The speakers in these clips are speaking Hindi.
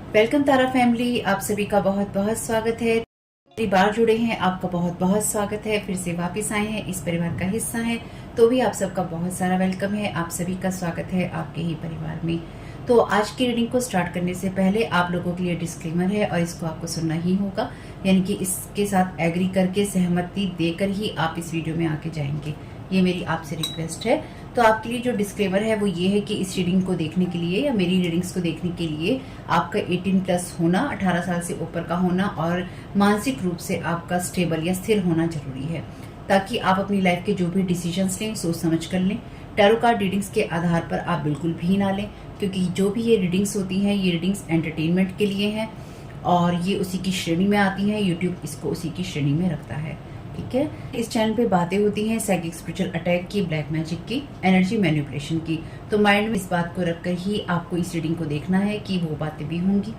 वेलकम तारा फैमिली, आप सभी का बहुत बहुत स्वागत है। पहली बार जुड़े हैं, आपका बहुत बहुत स्वागत है। फिर से वापस आए हैं, इस परिवार का हिस्सा हैं, तो भी आप सबका बहुत सारा वेलकम है। आप सभी का स्वागत है आपके ही परिवार में। तो आज की रीडिंग को स्टार्ट करने से पहले आप लोगों के लिए डिस्क्लेमर है और इसको आपको सुनना ही होगा, यानी कि इसके साथ एग्री करके सहमति देकर ही आप इस वीडियो में आके जाएंगे। ये मेरी आपसे रिक्वेस्ट है। तो आपके लिए जो डिस्क्लेमर है वो ये है कि इस रीडिंग को देखने के लिए या मेरी रीडिंग्स को देखने के लिए आपका 18+ होना, 18 साल से ऊपर का होना और मानसिक रूप से आपका स्टेबल या स्थिर होना जरूरी है, ताकि आप अपनी लाइफ के जो भी डिसीजंस लें सोच समझ कर लें। टैरो कार्ड रीडिंग्स के आधार पर आप बिल्कुल भी ना लें, क्योंकि जो भी ये रीडिंग्स होती हैं ये रीडिंग्स एंटरटेनमेंट के लिए हैं और ये उसी की श्रेणी में आती हैं। यूट्यूब इसको उसी की श्रेणी में रखता है, ठीक है। इस चैनल पे बातें होती हैं साइकिक स्पिरिचुअल अटैक की, ब्लैक मैजिक की, एनर्जी मैनिपुलेशन की। तो माइंड में इस बात को रखकर ही आपको इस रीडिंग को देखना है कि वो बातें भी होंगी।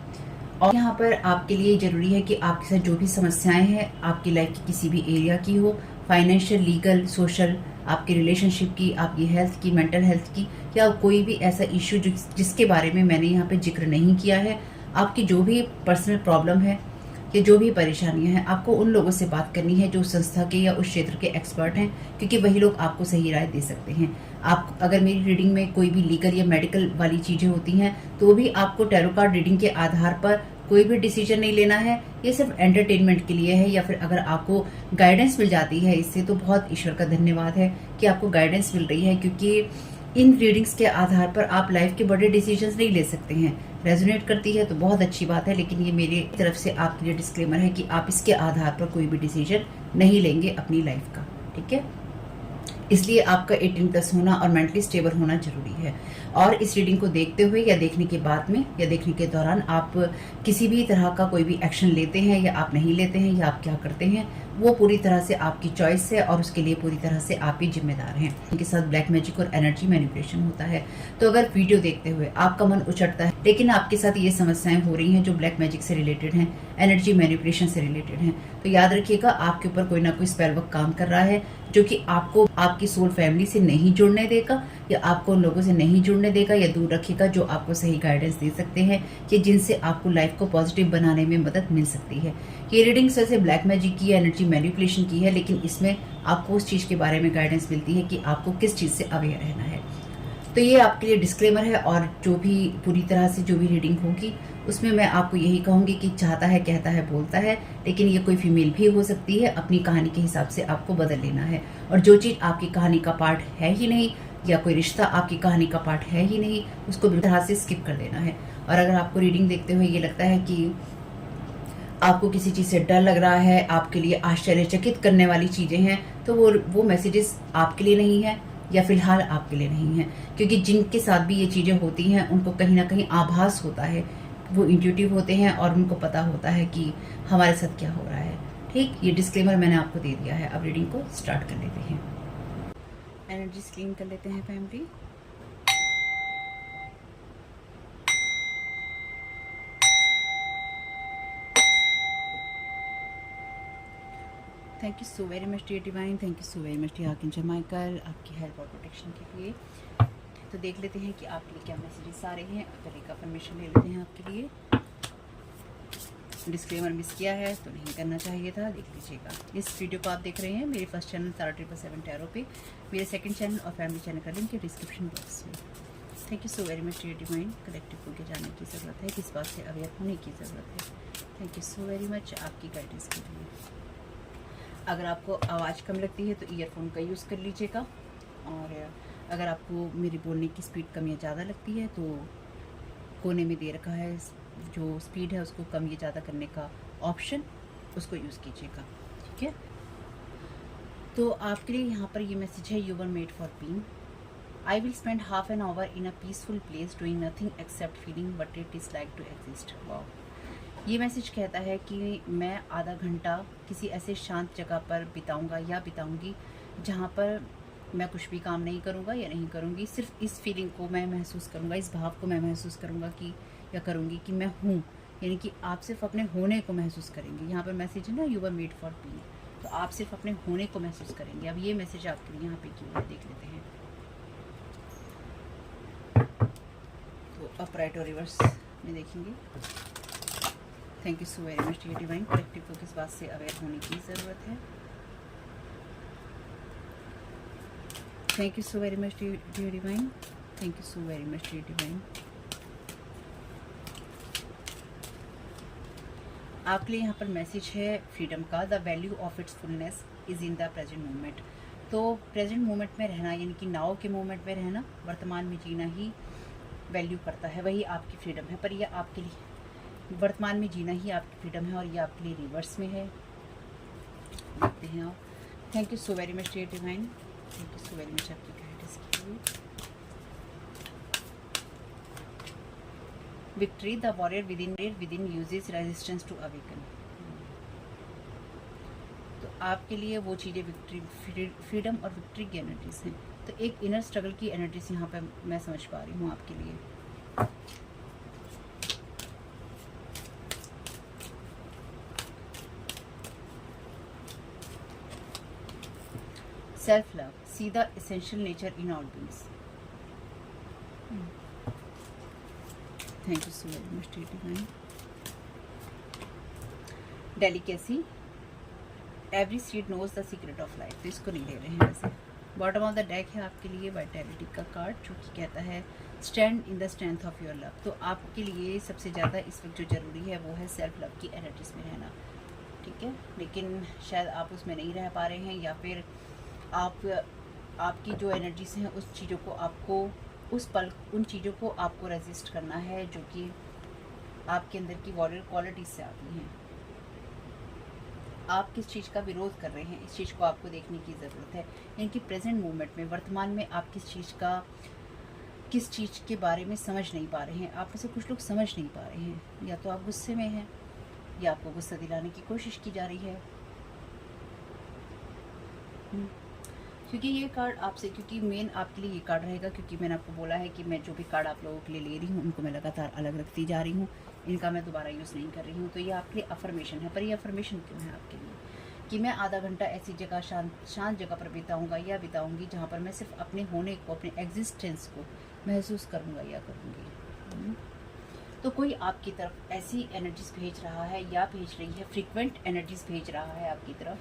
और यहाँ पर आपके लिए जरूरी है कि आपके साथ जो भी समस्याएं हैं आपकी लाइफ की किसी भी एरिया की हो, फाइनेंशियल, लीगल, सोशल, आपकी रिलेशनशिप की, आपकी हेल्थ की, मेंटल हेल्थ की, या कोई भी ऐसा इश्यू जिसके बारे में मैंने यहाँ पे जिक्र नहीं किया है, आपकी जो भी पर्सनल प्रॉब्लम है या जो भी परेशानियां हैं, आपको उन लोगों से बात करनी है जो संस्था के या उस क्षेत्र के एक्सपर्ट हैं, क्योंकि वही लोग आपको सही राय दे सकते हैं। आप अगर मेरी रीडिंग में कोई भी लीगल या मेडिकल वाली चीजें होती हैं तो भी आपको टैरो कार्ड रीडिंग के आधार पर कोई भी डिसीजन नहीं लेना है। ये सिर्फ एंटरटेनमेंट के लिए है, या फिर अगर आपको गाइडेंस मिल जाती है इससे तो बहुत ईश्वर का धन्यवाद है कि आपको गाइडेंस मिल रही है, क्योंकि इन रीडिंग्स के आधार पर आप लाइफ के बड़े डिसीजंस नहीं ले सकते हैं। रेजोनेट करती है तो बहुत अच्छी बात है, लेकिन ये मेरी तरफ से आपके लिए डिस्क्लेमर है कि आप इसके आधार पर कोई भी डिसीजन नहीं लेंगे अपनी लाइफ का, ठीक है। इसलिए आपका 18+ होना और मेंटली स्टेबल होना जरूरी है। और इस रीडिंग को देखते हुए या देखने के बाद में या देखने के दौरान आप किसी भी तरह का कोई भी एक्शन लेते हैं या आप नहीं लेते हैं या आप क्या करते हैं, वो पूरी तरह से आपकी चॉइस है और उसके लिए पूरी तरह से आप ही जिम्मेदार हैं। इनके साथ ब्लैक मैजिक और एनर्जी मैनिपुलेशन होता है। तो अगर वीडियो देखते हुए आपका मन उचटता है लेकिन आपके साथ ये समस्याएं हो रही हैं जो ब्लैक मैजिक से रिलेटेड हैं, एनर्जी मैनिपुलेशन से रिलेटेड हैं, तो याद रखिएगा आपके ऊपर कोई ना कोई स्पेल वर्क काम कर रहा है, जो कि आपको आपकी सोल फैमिली से नहीं जुड़ने देगा या आपको उन लोगों से नहीं जुड़ने देगा या दूर रखेगा जो आपको सही गाइडेंस दे सकते हैं कि जिनसे आपको लाइफ को पॉजिटिव बनाने में मदद मिल सकती है। ये रीडिंग्स वैसे ब्लैक मैजिक की, एनर्जी मैनिपुलेशन की है, लेकिन इसमें आपको उस चीज के बारे में गाइडेंस मिलती है कि आपको किस चीज से अवेयर रहना है। तो ये आपके लिए डिस्क्लेमर है। और जो भी पूरी तरह से जो भी रीडिंग होगी उसमें मैं आपको यही कहूंगी कि चाहता है, कहता है, बोलता है, लेकिन ये कोई फीमेल भी हो सकती है। अपनी कहानी के हिसाब से आपको बदल लेना है। और जो चीज आपकी कहानी का पार्ट है ही नहीं या कोई रिश्ता आपकी कहानी का पार्ट है ही नहीं, उसको भी तरह से स्किप कर देना है। और अगर आपको रीडिंग देखते हुए ये लगता है कि आपको किसी चीज से डर लग रहा है, आपके लिए आश्चर्यचकित करने वाली चीजें हैं, तो वो मैसेजेस आपके लिए नहीं है या फिलहाल आपके लिए नहीं है, क्योंकि जिनके साथ भी ये चीजें होती हैं उनको कहीं ना कहीं आभास होता है, वो इंट्यूटिव होते हैं और उनको पता होता है कि हमारे साथ क्या हो रहा है। ठीक, ये डिस्क्लेमर मैंने आपको दे दिया है। अब रीडिंग को स्टार्ट कर लेते हैं। एनर्जी क्लीन कर लेते हैं family. Thank you so very much dear divine, thank you so very much dear archangel Michael, आपकी हेल्प और प्रोटेक्शन के लिए। तो देख लेते हैं कि आपके लिए क्या मैसेजेस आ रहे हैं। पहले का परमिशन ले लेते हैं आपके लिए। डिस्क्लेमर मिस किया है तो नहीं करना चाहिए था, देख लीजिएगा। इस वीडियो को आप देख रहे हैं मेरे फर्स्ट चैनल तारा 777 टैरो पे, मेरे सेकंड चैनल और फैमिली चैनल का लिंक है डिस्क्रिप्शन बॉक्स में। Thank you so very much dear divine. Collective होकर जाने की ज़रूरत है, किस बात से अवेयर होने की ज़रूरत है। Thank you so very much आपकी गाइडेंस के लिए। अगर आपको आवाज़ कम लगती है तो ईयरफोन का यूज़ कर लीजिएगा, और अगर आपको मेरी बोलने की स्पीड कम या ज़्यादा लगती है तो कोने में दे रखा है जो स्पीड है उसको कम या ज़्यादा करने का ऑप्शन, उसको यूज़ कीजिएगा, ठीक है। तो आपके लिए यहाँ पर ये मैसेज है, you were made for being. I will spend half an hour in a peaceful place doing nothing except feeling what it is like to exist. Wow, ये मैसेज कहता है कि मैं आधा घंटा किसी ऐसे शांत जगह पर बिताऊंगा या बिताऊंगी जहाँ पर मैं कुछ भी काम नहीं करूँगा या नहीं करूँगी, सिर्फ इस फीलिंग को मैं महसूस करूँगा, इस भाव को मैं महसूस करूँगा कि या करूँगी कि मैं हूँ, यानी कि आप सिर्फ अपने होने को महसूस करेंगे। यहाँ पर मैसेज है ना, you were made for being, तो आप सिर्फ अपने होने को महसूस करेंगे। अब ये मैसेज आपके लिए यहाँ पे क्यों है देख लेते हैं। तो अपराइट और रिवर्स में देखेंगे। Thank you so very much dear divine. Collective को किस बात से अवेयर होने की ज़रूरत है? Thank you so very much dear divine. Thank you so very much dear divine. आपके लिए यहाँ पर मैसेज है फ्रीडम का। The value of its fullness is in the present moment. तो प्रेजेंट मोमेंट में रहना, यानी कि नाउ के मोमेंट में रहना, वर्तमान में जीना ही वैल्यू करता है, वही आपकी फ्रीडम है। पर यह आपके लिए वर्तमान में जीना ही आपकी फ्रीडम है, और ये आपके लिए रिवर्स में है। देखते हैं आप। Thank you so very much dear divine. Thank you so very much आपकी गाइडेंस के लिए। Victory, the warrior within uses resistance to awaken. तो आपके लिए वो चीज़ें विक्ट्री, फ्रीडम और विक्ट्री की एनर्जीज हैं। तो एक इनर स्ट्रगल की एनर्जीज यहाँ पे मैं समझ पा रही हूँ आपके लिए। Self love, see the essential nature in all beings. Thank you so very much dear divine. Delicacy, every seed knows the secret of life. तो इसको नहीं ले रहे हैं वैसे। बॉटम ऑफ द डेक है आपके लिए वाइटैलिटी का कार्ड, जो कि कहता है stand in the strength of your love. तो आपके लिए सबसे ज़्यादा इस वक्त जो ज़रूरी है वो है सेल्फ लव की एनर्जीज में रहना, ठीक है। लेकिन शायद आप उसमें नहीं रह पा रहे हैं, या फिर आपकी जो एनर्जीज हैं उस चीज़ों को आपको उस पल उन चीज़ों को आपको रेजिस्ट करना है जो कि आपके अंदर की वॉरियर क्वालिटीज से आती हैं। आप किस चीज़ का विरोध कर रहे हैं, इस चीज़ को आपको देखने की ज़रूरत है। यानी कि प्रेजेंट मोमेंट में, वर्तमान में आप किस चीज़ के बारे में समझ नहीं पा रहे हैं। आप में से कुछ लोग समझ नहीं पा रहे हैं, या तो आप गुस्से में हैं, या आपको गुस्सा दिलाने की कोशिश की जा रही है। क्योंकि ये कार्ड आपसे, क्योंकि मेन आपके लिए ये कार्ड रहेगा, क्योंकि मैंने आपको बोला है कि मैं जो भी कार्ड आप लोगों के लिए ले रही हूँ उनको मैं लगातार अलग रखती जा रही हूँ, इनका मैं दोबारा यूज़ नहीं कर रही हूँ। तो ये आपके लिए अफर्मेशन है। पर ये अफर्मेशन क्यों है आपके लिए? कि मैं आधा घंटा ऐसी जगह, शांत जगह पर बिताऊँगा या बिताऊँगी जहाँ पर मैं सिर्फ अपने होने को, अपने एग्जिस्टेंस को महसूस करूँगा या करूँगी। तो कोई आपकी तरफ ऐसी एनर्जीज भेज रहा है या भेज रही है, फ्रीक्वेंट एनर्जीज भेज रहा है आपकी तरफ,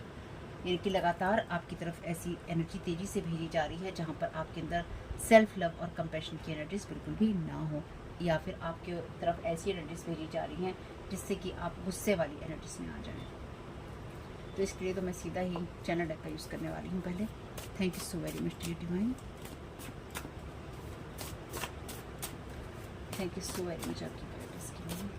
यानी कि लगातार आपकी तरफ ऐसी एनर्जी तेज़ी से भेजी जा रही है जहाँ पर आपके अंदर सेल्फ लव और कंपैशन की एनर्जीज बिल्कुल भी ना हो, या फिर आपके तरफ ऐसी एनर्जीज भेजी जा रही हैं जिससे कि आप गुस्से वाली एनर्जीज में आ जाएं। तो इसके लिए तो मैं सीधा ही चैनल डेक का यूज़ करने वाली हूँ पहले। Thank you so very much dear divine. Thank you so very much आपकी गाइडेंस के लिए।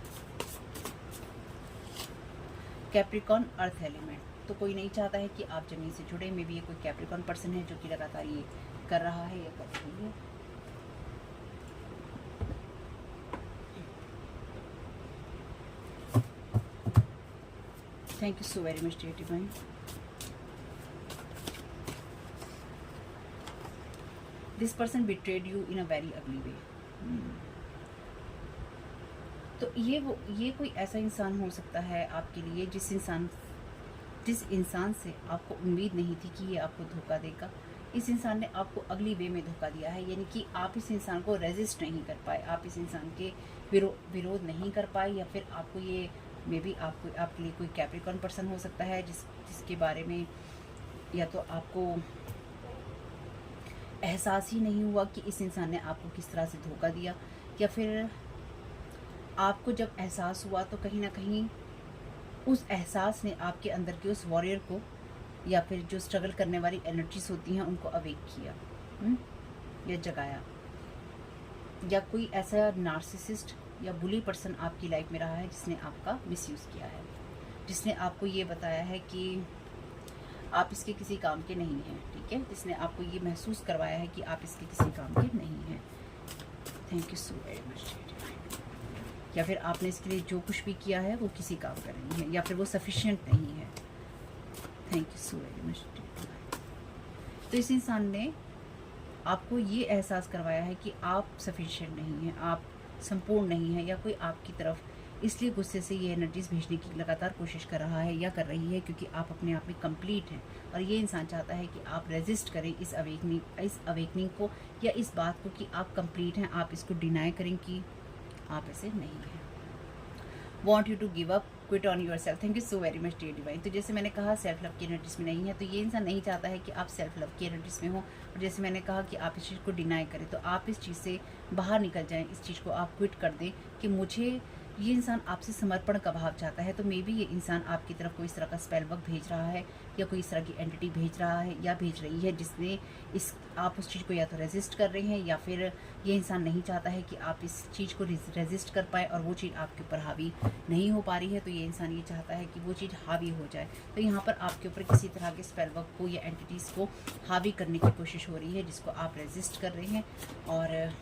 Capricorn, earth element. तो कोई नहीं चाहता है कि आप ज़मीन से जुड़े। मे भी ये कोई कैप्रिकॉर्न पर्सन है जो कि लगातार ये कर रहा है या कर रही है। Thank you so very much dear divine. This person betrayed you in a very ugly way. तो ये कोई ऐसा इंसान हो सकता है आपके लिए जिस इंसान से आपको उम्मीद नहीं थी कि ये आपको धोखा देगा। इस इंसान ने आपको अगली वे में धोखा दिया है, यानी कि आप इस इंसान को रेजिस्ट नहीं कर पाए, आप इस इंसान के विरोध नहीं कर पाए, या फिर आपको ये मे बी आपके लिए कोई कैप्रिकॉर्न पर्सन हो सकता है जिसके बारे में या तो आपको एहसास ही नहीं हुआ कि इस इंसान ने आपको किस तरह से धोखा दिया, या फिर आपको जब एहसास हुआ तो कहीं ना कहीं उस एहसास ने आपके अंदर के उस वॉरियर को, या फिर जो स्ट्रगल करने वाली एनर्जीज होती हैं उनको अवेक किया, या जगाया। या कोई ऐसा नार्सिसिस्ट या बुली पर्सन आपकी लाइफ में रहा है जिसने आपका मिसयूज़ किया है, जिसने आपको ये बताया है कि आप इसके किसी काम के नहीं हैं, ठीक है, जिसने आपको ये महसूस करवाया है कि आप इसके किसी काम के नहीं हैं। Thank you so very much. या फिर आपने इसके लिए जो कुछ भी किया है वो किसी काम का नहीं है, या फिर वो सफिशिएंट नहीं है। Thank you so very much. तो इस इंसान ने आपको ये एहसास करवाया है कि आप सफिशिएंट नहीं हैं, आप संपूर्ण नहीं हैं, या कोई आपकी तरफ इसलिए गुस्से से ये एनर्जीज भेजने की लगातार कोशिश कर रहा है या कर रही है क्योंकि आप अपने आप में कंप्लीट हैं। और ये इंसान चाहता है कि आप रेजिस्ट करें इस अवेकनिंग को, या इस बात को कि आप कंप्लीट हैं, आप इसको डिनाई करें कि आप ऐसे नहीं हैं। Want you to give up, quit on your self. Thank you so very much dear divine. तो जैसे मैंने कहा सेल्फ लव की एनर्जीज में नहीं है, तो ये इंसान नहीं चाहता है कि आप सेल्फ लव की एनर्जीज में हो। और जैसे मैंने कहा कि आप इस चीज़ को डिनाई करें, तो आप इस चीज़ से बाहर निकल जाएं, इस चीज़ को आप क्विट कर दें कि मुझे ये इंसान आपसे समर्पण का भाव चाहता है। तो मे बी ये इंसान आपकी तरफ कोई इस तरह का स्पेल वर्क भेज रहा है, या कोई इस तरह की एंटिटी भेज रहा है या भेज रही है, जिसने आप उस चीज़ को या तो रेजिस्ट कर रहे हैं, या फिर ये इंसान नहीं चाहता है कि आप इस चीज़ को रेजिस्ट कर पाए और वो चीज़ आपके ऊपर हावी नहीं हो पा रही है। तो ये इंसान ये चाहता है कि वो चीज़ हावी हो जाए। तो यहाँ पर आपके ऊपर किसी तरह के स्पेल वर्क को या एंटिटीज़ को हावी करने की कोशिश हो रही है, जिसको आप रेजिस्ट कर रहे हैं। और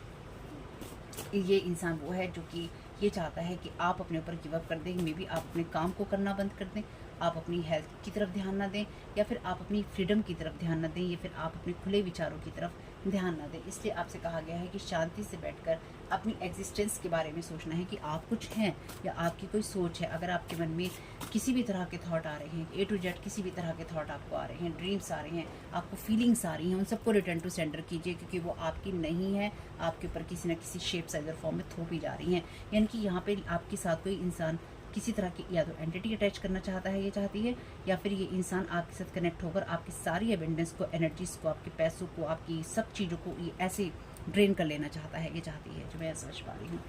ये इंसान वो है जो कि ये चाहता है कि आप अपने ऊपर गिव अप कर दें। मे बी आप अपने काम को करना बंद कर दें, आप अपनी हेल्थ की तरफ ध्यान ना दें, या फिर आप अपनी फ्रीडम की तरफ ध्यान ना दें, या फिर आप अपने खुले विचारों की तरफ ध्यान ना दें। इसलिए आपसे कहा गया है कि शांति से बैठकर अपनी एग्जिस्टेंस के बारे में सोचना है कि आप कुछ हैं या आपकी कोई सोच है। अगर आपके मन में किसी भी तरह के थॉट आ रहे हैं, ए टू जेड किसी भी तरह के थॉट आपको आ रहे हैं, ड्रीम्स आ रहे हैं, आपको फीलिंग्स आ रही हैं, उन सबको रिटर्न टू सेंडर कीजिए, क्योंकि वो आपकी नहीं है, आपके ऊपर किसी न किसी शेप साइज और फॉर्म में थोपी जा रही हैं। यानी कि यहाँ पे आपके साथ कोई इंसान किसी तरह की या तो एंटिटी अटैच करना चाहता है, ये चाहती है, या फिर ये इंसान आपके साथ कनेक्ट होकर आपकी सारी एबेंडेंस को, एनर्जीज को, आपके पैसों को, आपकी सब चीज़ों को ये ऐसे ड्रेन कर लेना चाहता है, ये चाहती है, जो मैं समझ पा रही हूँ।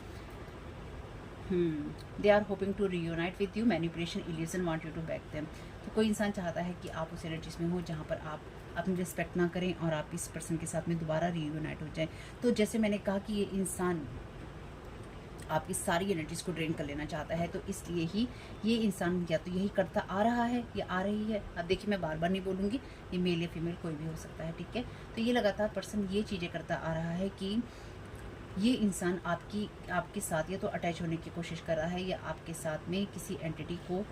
They are hoping to reunite with you, manipulation, illusion, want you to back them. तो कोई इंसान चाहता है कि आप उस एनर्जीज में हो जहाँ पर आप अपनी रिस्पेक्ट ना करें और आप इस पर्सन के साथ में दोबारा रीयूनाइट हो जाएं। तो जैसे मैंने कहा कि ये इंसान आपकी सारी एनर्जीज को ड्रेन कर लेना चाहता है, तो इसलिए ही ये इंसान या तो यही करता आ रहा है या आ रही है। अब देखिए, मैं बार बार नहीं बोलूँगी, ये मेल या फीमेल कोई भी हो सकता है, ठीक है। तो ये लगातार पर्सन ये चीज़ें करता आ रहा है कि ये इंसान आपके साथ या तो अटैच होने की कोशिश कर रहा है, या आपके साथ में किसी एंटिटी को,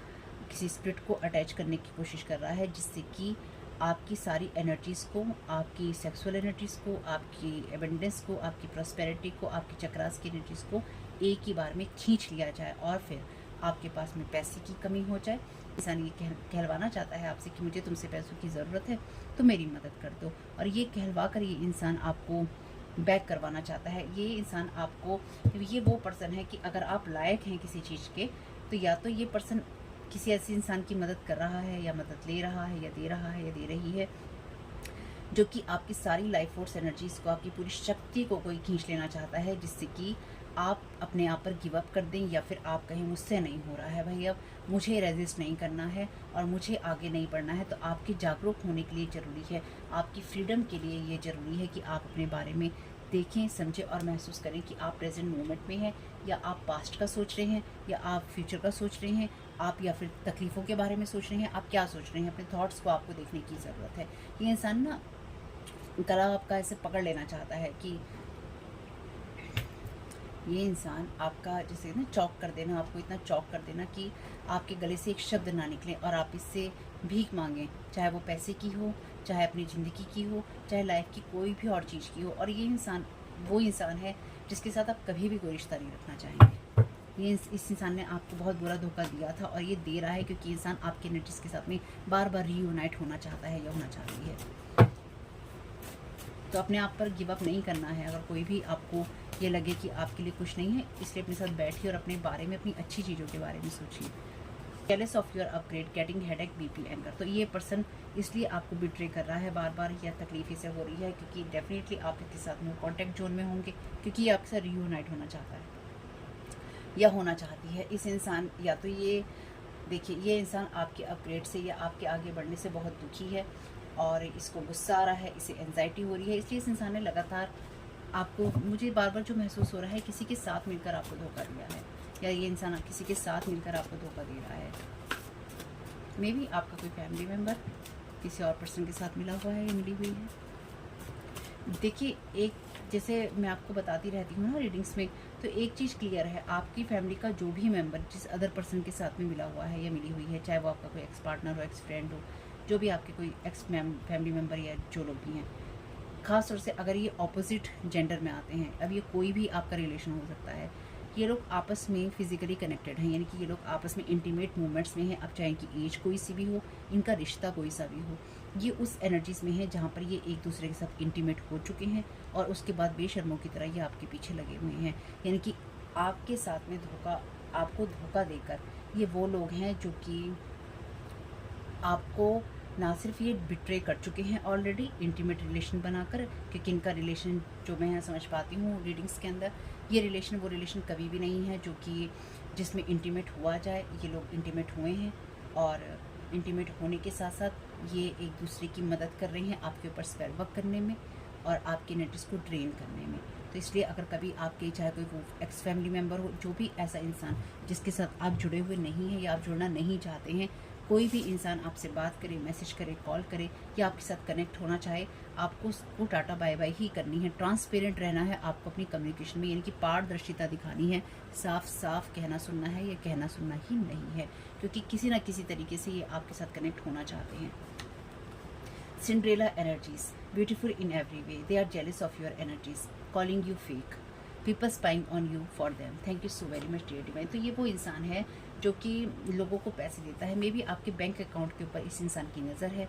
किसी स्पिरिट को अटैच करने की कोशिश कर रहा है, जिससे कि आपकी सारी एनर्जीज़ को, आपकी सेक्सुअल एनर्जीज़ को, आपकी एबेंडेंस को, आपकी प्रॉस्पेरिटी को, आपकी चक्रास की एनर्जीज़ को एक ही बार में खींच लिया जाए, और फिर आपके पास में पैसे की कमी हो जाए। इंसान ये कहलवाना चाहता है आपसे कि मुझे तुमसे पैसों की ज़रूरत है, तो मेरी मदद कर दो। और ये कहलवा कर ये इंसान आपको बैक करवाना चाहता है। ये इंसान आपको, ये वो पर्सन है कि अगर आप लायक हैं किसी चीज़ के, तो या तो ये पर्सन किसी ऐसे इंसान की मदद कर रहा है, या मदद ले रहा है, या दे रहा है, या दे रही है, जो कि आपकी सारी लाइफ फोर्स एनर्जीज़ को, आपकी पूरी शक्ति को कोई खींच लेना चाहता है, जिससे कि आप अपने आप पर गिव अप कर दें, या फिर आप कहें मुझसे नहीं हो रहा है भाई, अब मुझे रेजिस्ट नहीं करना है और मुझे आगे नहीं बढ़ना है। तो आपके जागरूक होने के लिए ज़रूरी है, आपकी फ्रीडम के लिए ये ज़रूरी है कि आप अपने बारे में देखें, समझें और महसूस करें कि आप प्रेजेंट मोमेंट में हैं, या आप पास्ट का सोच रहे हैं, या आप फ्यूचर का सोच रहे हैं, आप या फिर तकलीफ़ों के बारे में सोच रहे हैं, आप क्या सोच रहे हैं। अपने थॉट्स को आपको देखने की ज़रूरत है। ये इंसान ना गला आपका ऐसे पकड़ लेना चाहता है कि ये इंसान आपका जैसे ना चौक कर देना, आपको इतना चौक कर देना कि आपके गले से एक शब्द ना निकले और आप इससे भीख मांगें, चाहे वो पैसे की हो, चाहे अपनी ज़िंदगी की हो, चाहे लाइफ की कोई भी और चीज़ की हो। और ये इंसान वो इंसान है जिसके साथ आप कभी भी कोई रिश्ता नहीं रखना चाहेंगे। ये इस इंसान ने आपको बहुत बुरा धोखा दिया था, और ये दे रहा है क्योंकि इंसान आपके एनर्जीज़ के साथ में बार बार रीयूनाइट होना चाहता है या होना चाहती है। तो अपने आप पर गिव अप नहीं करना है। अगर कोई भी आपको ये लगे कि आपके लिए कुछ नहीं है, इसलिए अपने साथ बैठिए और अपने बारे में, अपनी अच्छी चीज़ों के बारे में सोचिए। Careless of your upgrade, getting headache, BP, anger. तो ये पर्सन इसलिए आपको बिट्रे कर रहा है बार बार, या तकलीफ इसे हो रही है क्योंकि डेफिनेटली आप इसके साथ में कॉन्टैक्ट जोन में होंगे, क्योंकि ये आपके साथ रीयूनाइट होना चाहता है या होना चाहती है। इस इंसान, या तो ये देखिए, ये इंसान आपके अपग्रेड से या आपके आगे बढ़ने से बहुत दुखी है, और इसको गुस्सा आ रहा है, इसे एंजाइटी हो रही है। इसलिए इस इंसान ने लगातार आपको, मुझे बार बार जो महसूस हो रहा है, किसी के साथ मिलकर आपको धोखा दिया है, या ये इंसान किसी के साथ मिलकर आपको धोखा दे रहा है। मे बी आपका कोई फैमिली मेम्बर किसी और पर्सन के साथ मिला हुआ है या मिली हुई है। देखिए, एक जैसे मैं आपको बताती रहती हूँ ना रीडिंग्स में, तो एक चीज़ क्लियर है, आपकी फैमिली का जो भी मेंबर जिस अदर पर्सन के साथ में मिला हुआ है या मिली हुई है, चाहे वो आपका कोई एक्स पार्टनर हो, एक्स फ्रेंड हो, जो भी आपके कोई एक्स फैमिली मेम्बर या जो लोग भी हैं, ख़ास तौर से अगर ये ऑपोजिट जेंडर में आते हैं, अब ये कोई भी आपका रिलेशन हो सकता है, ये लोग आपस में फिजिकली कनेक्टेड हैं, यानी कि ये लोग आपस में इंटीमेट मूवमेंट्स में हैं। अब चाहे कि एज कोई सी भी हो, इनका रिश्ता कोई सा भी हो, ये उस एनर्जीज़ में है जहाँ पर ये एक दूसरे के साथ इंटीमेट हो चुके हैं, और उसके बाद बेशर्मों की तरह ये आपके पीछे लगे हुए हैं। यानी कि आपके साथ में धोखा आपको धोखा देकर, ये वो लोग हैं जो कि आपको ना सिर्फ ये बिट्रे कर चुके हैं ऑलरेडी इंटीमेट रिलेशन बनाकर, क्योंकि इनका रिलेशन जो मैं समझ पाती हूँ रीडिंग्स के अंदर, ये रिलेशन वो रिलेशन कभी भी नहीं है जो कि जिसमें इंटीमेट हुआ जाए। ये लोग इंटीमेट हुए हैं और इंटीमेट होने के साथ साथ ये एक दूसरे की मदद कर रहे हैं आपके ऊपर स्पेल वर्क करने में और आपके एनर्जीज को ड्रेन करने में। तो इसलिए अगर कभी आपके चाहे कोई वो एक्स फैमिली मेम्बर हो, जो भी ऐसा इंसान जिसके साथ आप जुड़े हुए नहीं हैं या आप जुड़ना नहीं चाहते हैं, कोई भी इंसान आपसे बात करे, मैसेज करे, कॉल करे या आपके साथ कनेक्ट होना चाहे, आपको उसको टाटा बाय बाय ही करनी है। ट्रांसपेरेंट रहना है आपको अपनी कम्युनिकेशन में, यानी कि पारदर्शिता दिखानी है। साफ साफ कहना सुनना है, ये कहना सुनना ही नहीं है, क्योंकि किसी ना किसी तरीके से ये आपके साथ कनेक्ट होना चाहते हैं। Cinderella energies, beautiful in every way, they are jealous of your energies, calling you fake, people spying on you for them, thank you so very much dear divine. तो ये वो इंसान है जो कि लोगों को पैसे देता है। मे बी आपके बैंक अकाउंट के ऊपर इस इंसान की नज़र है,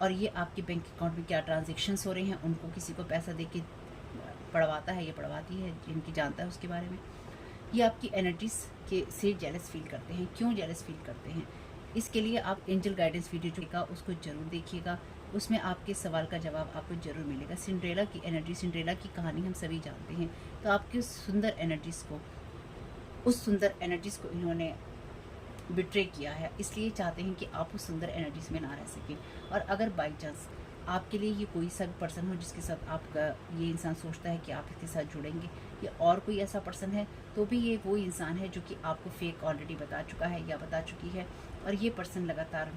और ये आपके बैंक अकाउंट में क्या ट्रांजेक्शन्स हो रहे हैं, उनको किसी को पैसा दे के पढ़वाता है, ये पढ़वाती है, जिनकी जानता है उसके बारे में। ये आपकी एनर्जीज के से जेलस फील करते हैं। क्यों जेलस फील करते हैं, इसके लिए आप एंजल गाइडेंस वीडियो जो का उसको ज़रूर देखिएगा, उसमें आपके सवाल का जवाब आपको ज़रूर मिलेगा। सिंड्रेला की एनर्जी, सिंड्रेला की कहानी हम सभी जानते हैं। तो आपकी उस सुंदर एनर्जीज़ को इन्होंने बिट्रे किया है, इसलिए चाहते हैं कि आप उस सुंदर एनर्जीज़ में ना रह सकें। और अगर बाई चांस आपके लिए ये कोई सा पर्सन हो जिसके साथ आपका ये इंसान सोचता है कि आप इसके साथ जुड़ेंगे, या और कोई ऐसा पर्सन है, तो भी ये वो इंसान है जो कि आपको फेक ऑलरेडी बता चुका है या बता चुकी है। और ये पर्सन लगातार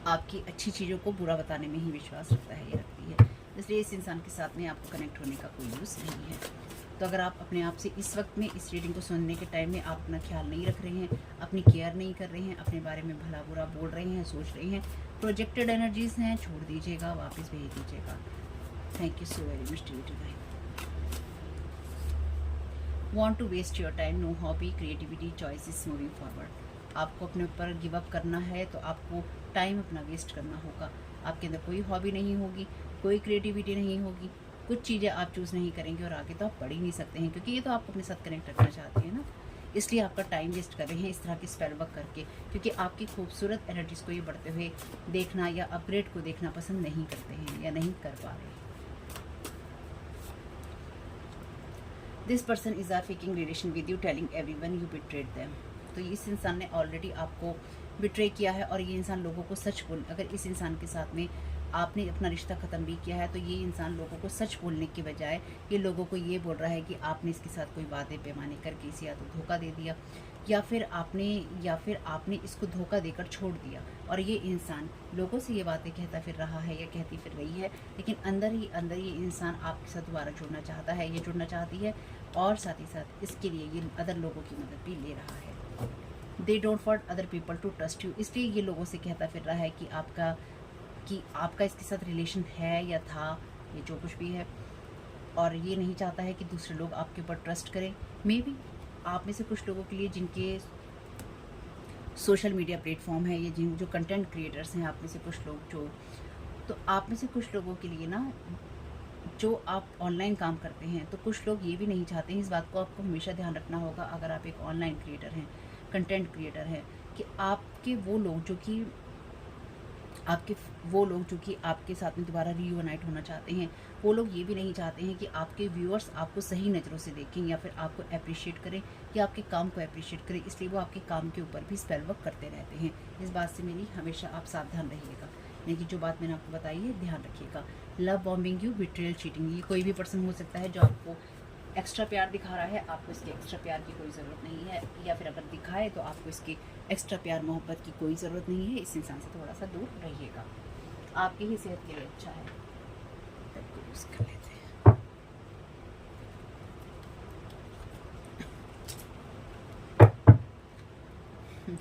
आपकी अच्छी चीज़ों को बुरा बताने में ही विश्वास रखता है या रखती है, इसलिए इस इंसान के साथ में आपको कनेक्ट होने का कोई यूज़ नहीं है। तो अगर आप अपने आप से इस वक्त में इस रीडिंग को सुनने के टाइम में आप अपना ख्याल नहीं रख रहे हैं, अपनी केयर नहीं कर रहे हैं, अपने बारे में भला बुरा बोल रहे हैं, सोच रहे हैं, प्रोजेक्टेड एनर्जीज़ हैं, छोड़ दीजिएगा, वापस भेज दीजिएगा। Thank you so very much dear divine. Want to waste your time, no hobby, creativity, choices moving forward। आपको अपने ऊपर गिव अप करना है तो आपको टाइम अपना वेस्ट करना होगा। आपके अंदर कोई हॉबी नहीं होगी, कोई क्रिएटिविटी नहीं होगी, कुछ चीज़ें आप चूज़ नहीं करेंगे और आगे तो आप पढ़ ही नहीं सकते हैं, क्योंकि ये तो आपको अपने साथ कनेक्ट रखना चाहती है ना, इसलिए आपका टाइम वेस्ट कर रहे हैं इस तरह की स्पेल वर्क करके, क्योंकि आपकी खूबसूरत एनर्जीज़ को ये बढ़ते हुए देखना या अपग्रेड को देखना पसंद नहीं करते हैं या नहीं कर पा रहे। This person is are faking relation with you, telling everyone you betrayed them. तो इस इंसान ने ऑलरेडी आपको बिट्रे किया है और ये इंसान लोगों को सच बोल, अगर इस इंसान के साथ में आपने अपना रिश्ता ख़त्म भी किया है तो ये इंसान लोगों को सच बोलने के बजाय ये लोगों को ये बोल रहा है कि आपने इसके साथ कोई वादे पैमाने करके इसे या तो धोखा दे दिया या फिर आपने इसको धोखा देकर छोड़ दिया। और ये इंसान लोगों से ये बातें कहता फिर रहा है या कहती फिर रही है, लेकिन अंदर ही अंदर ये इंसान आपके साथ दोबारा जुड़ना चाहता है, ये जुड़ना चाहती है, और साथ ही साथ इसके लिए ये अदर लोगों की मदद भी ले रहा है। They don't want other people to trust you, इसलिए ये लोगों से कहता फिर रहा है कि आपका इसके साथ रिलेशन है या था, ये जो कुछ भी है, और ये नहीं चाहता है कि दूसरे लोग आपके ऊपर ट्रस्ट करें। मे बी आप में से कुछ लोगों के लिए जिनके सोशल मीडिया प्लेटफॉर्म है या जो कंटेंट क्रिएटर्स हैं, आप में से कुछ लोग तो आप में से कुछ लोगों के लिए ना जो आप ऑनलाइन काम करते हैं, तो कुछ लोग ये भी नहीं चाहते हैं, इस बात को आपको हमेशा ध्यान रखना होगा अगर आप एक ऑनलाइन क्रिएटर हैं, कंटेंट क्रिएटर हैं, कि आपके वो लोग जो कि आपके साथ में दोबारा रीयूनाइट होना चाहते हैं, वो लोग ये भी नहीं चाहते हैं कि आपके व्यूअर्स आपको सही नज़रों से देखें या फिर आपको अप्रिशिएट करें या आपके काम को अप्रिशिएट करें, इसलिए वो आपके काम के ऊपर भी स्पेल वर्क करते रहते हैं। इस बात से मेरी हमेशा आप सावधान रहिएगा, यानी कि जो बात मैंने आपको बताई है ध्यान रखिएगा। Love bombing you, betrayal, cheating, ये कोई भी पर्सन हो सकता है जो आपको एक्स्ट्रा प्यार दिखा रहा है, आपको इसके एक्स्ट्रा प्यार की कोई ज़रूरत नहीं है, या फिर अगर दिखाए तो आपको इसके एक्स्ट्रा प्यार मोहब्बत की कोई ज़रूरत नहीं है। इस इंसान से थोड़ा सा दूर रहिएगा, आपकी ही सेहत के लिए अच्छा है। तब यूज़ कर लेते हैं।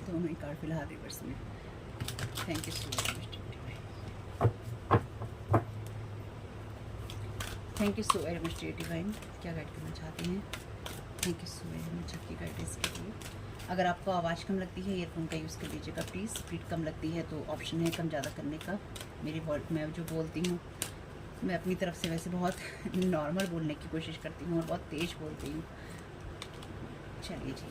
दोनों ही कार्ड फिलहाल रिवर्स में। Thank you so much, thank you so very much dear divine. क्या गाइड करना चाहते हैं? Thank you so very much आपकी गाइडेंस के लिए। अगर आपको आवाज़ कम लगती है ईयरफोन का यूज़ कर लीजिएगा प्लीज़। स्पीड कम लगती है तो ऑप्शन है कम ज़्यादा करने का। मैं जो बोलती हूँ, मैं अपनी तरफ से वैसे बहुत नॉर्मल बोलने की कोशिश करती हूँ और बहुत तेज़ बोलती हूँ। चलिए जी,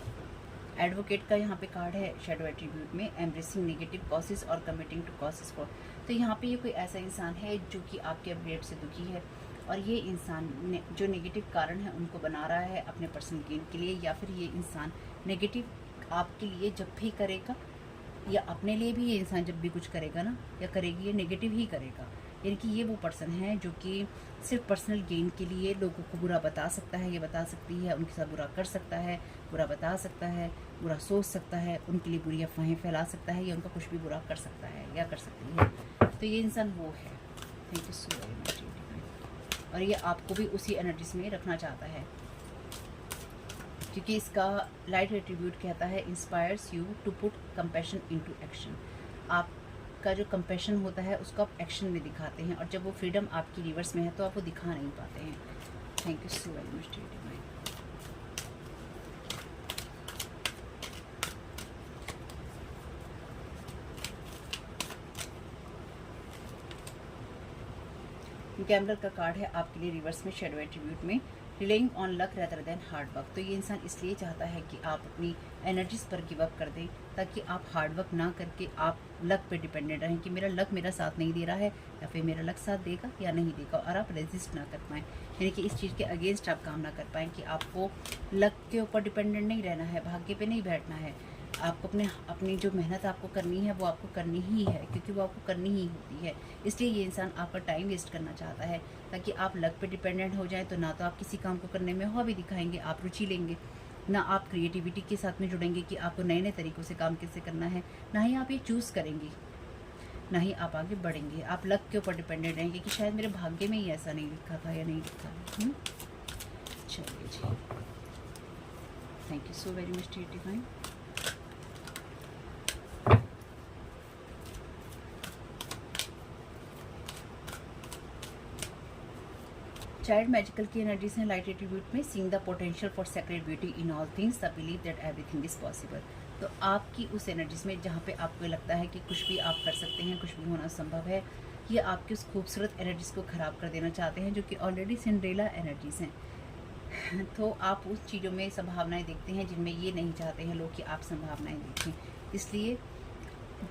एडवोकेट का यहाँ पे कार्ड है शैडो एट्रीब्यूट में, एम्ब्रेसिंग नेगेटिव कॉसेस और कमिटिंग टू कॉसेस फॉर। तो यहाँ पे ये कोई ऐसा इंसान है जो कि आपके अपग्रेड से दुखी है, और ये इंसान ने जो नेगेटिव कारण है उनको बना रहा है अपने पर्सनल गेन के लिए, या फिर ये इंसान नेगेटिव आपके लिए जब भी करेगा, या अपने लिए भी ये इंसान जब भी कुछ करेगा ना या करेगी, ये नेगेटिव ही करेगा। यानी कि ये वो पर्सन है जो कि सिर्फ पर्सनल गेन के लिए लोगों को बुरा बता सकता है, ये बता सकती है, उनके साथ बुरा कर सकता है, बुरा बता सकता है, बुरा सोच सकता है, उनके लिए बुरी अफवाहें फैला सकता है, या उनका कुछ भी बुरा कर सकता है या कर सकती है। तो ये इंसान वो है। Thank you so very much. और ये आपको भी उसी एनर्जीज में रखना चाहता है, क्योंकि इसका लाइट एट्रीब्यूट कहता है inspires you to put compassion into action. आपका जो कंपैशन होता है उसको आप एक्शन में दिखाते हैं, और जब वो फ्रीडम आपकी रिवर्स में है तो आप वो दिखा नहीं पाते हैं। Thank you so very much divine. Gambler का कार्ड है आपके लिए रिवर्स में शैडो एट्रीब्यूट में, relying on luck rather than hard work. तो ये इंसान इसलिए चाहता है कि आप अपनी एनर्जीज पर गिव अप कर दें, ताकि आप हार्ड वर्क ना करके आप लक पे डिपेंडेंट रहें कि मेरा लक मेरा साथ नहीं दे रहा है, या फिर मेरा लक साथ देगा या नहीं देगा, और आप रेजिस्ट ना कर पाएँ, यानी कि इस चीज़ के अगेंस्ट आप काम ना कर पाएँ कि आपको लक के ऊपर डिपेंडेंट नहीं रहना है, भाग्य पे नहीं बैठना है। आपको अपनी जो मेहनत आपको करनी है वो आपको करनी ही है, क्योंकि वो आपको करनी ही होती है। इसलिए ये इंसान आपका टाइम वेस्ट करना चाहता है, ताकि आप लक पे डिपेंडेंट हो जाएं, तो ना तो आप किसी काम को करने में हॉबी दिखाएंगे, आप रुचि लेंगे, ना आप क्रिएटिविटी के साथ में जुड़ेंगे कि आपको नए नए तरीक़ों से काम कैसे करना है, ना ही आप ये चूज़ करेंगे, ना ही आप आगे बढ़ेंगे। आप लक के ऊपर डिपेंडेंट रहेंगे कि शायद मेरे भाग्य में ही ऐसा नहीं लिखा था या नहीं लिखा। चलिए जी, thank you so very much divine. Child magical की एनर्जीज हैं लाइट एट्रीब्यूट में, seeing the potential for secret beauty in all things, the believe that everything is possible. तो आपकी उस एनर्जीज में जहाँ पे आपको लगता है कि कुछ भी आप कर सकते हैं, कुछ भी होना संभव है, ये आपकी उस खूबसूरत एनर्जीज को ख़राब कर देना चाहते हैं, जो कि ऑलरेडी सिंड्रेला एनर्जीज हैं। तो आप उस चीज़ों में संभावनाएं देखते हैं जिनमें ये नहीं चाहते हैं लोग कि आप संभावनाएं देखें। इसलिए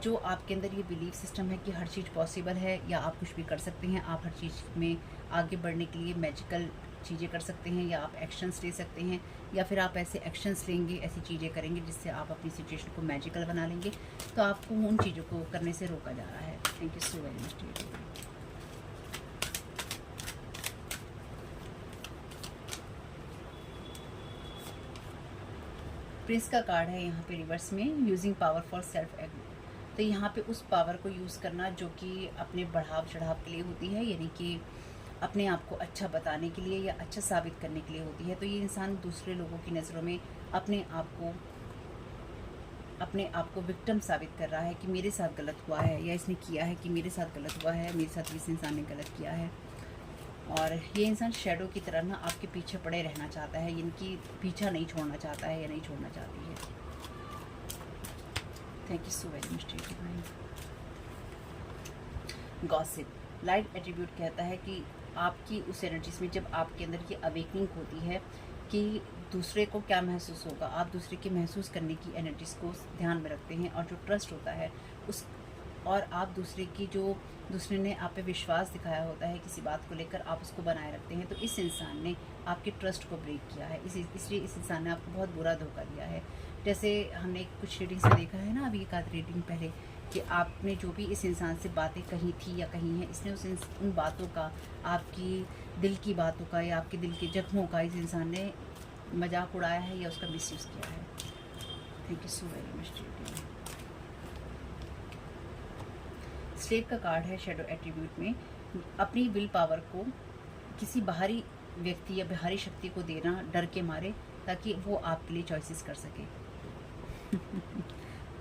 जो आपके अंदर ये बिलीफ सिस्टम है कि हर चीज़ पॉसिबल है, या आप कुछ भी कर सकते हैं, आप हर चीज़ में आगे बढ़ने के लिए मैजिकल चीज़ें कर सकते हैं, या आप एक्शंस ले सकते हैं, या फिर आप ऐसे एक्शंस लेंगे, ऐसी चीज़ें करेंगे जिससे आप अपनी सिचुएशन को मैजिकल बना लेंगे, तो आपको उन चीज़ों को करने से रोका जा रहा है। Thank you so very much. Prince का कार्ड है यहाँ पे रिवर्स में, using power for self agree. तो यहाँ पे उस पावर को यूज़ करना जो कि अपने बढ़ाव चढ़ाव के लिए होती है, यानी कि अपने आप को अच्छा बताने के लिए या अच्छा साबित करने के लिए होती है। तो ये इंसान दूसरे लोगों की नज़रों में अपने आप को विक्टिम साबित कर रहा है कि मेरे साथ गलत हुआ है, या इसने किया है कि मेरे साथ गलत हुआ है, मेरे साथ इस इंसान ने गलत किया है। और ये इंसान शैडो की तरह ना आपके पीछे पड़े रहना चाहता है, इनकी पीछा नहीं छोड़ना चाहता है या नहीं छोड़ना चाहती है। Thank you so very much divine. Gossip light attribute कहता है कि आपकी उस एनर्जीज में जब आपके अंदर ये अवेकनिंग होती है कि दूसरे को क्या महसूस होगा, आप दूसरे के महसूस करने की एनर्जीज को ध्यान में रखते हैं, और जो ट्रस्ट होता है उस, और आप दूसरे ने आप पे विश्वास दिखाया होता है किसी बात को लेकर, आप उसको बनाए रखते हैं। तो इस इंसान ने आपके ट्रस्ट को ब्रेक किया है, इसलिए इस इंसान ने आपको बहुत बुरा धोखा दिया है। जैसे हमने कुछ रीडिंग से देखा है ना, अभी एक आध रीडिंग पहले, कि आपने जो भी इस इंसान से बातें कही थी या कही हैं, इसने उन बातों का, आपकी दिल की बातों का या आपके दिल के जख्मों का इस इंसान ने मजाक उड़ाया है या उसका मिसयूज़ किया है। Thank you so very much. Slave का कार्ड है शैडो एट्रीब्यूट में, अपनी विल पावर को किसी बाहरी व्यक्ति या बाहरी शक्ति को देना डर के मारे, ताकि वो आपके लिए चॉइसेस कर सके।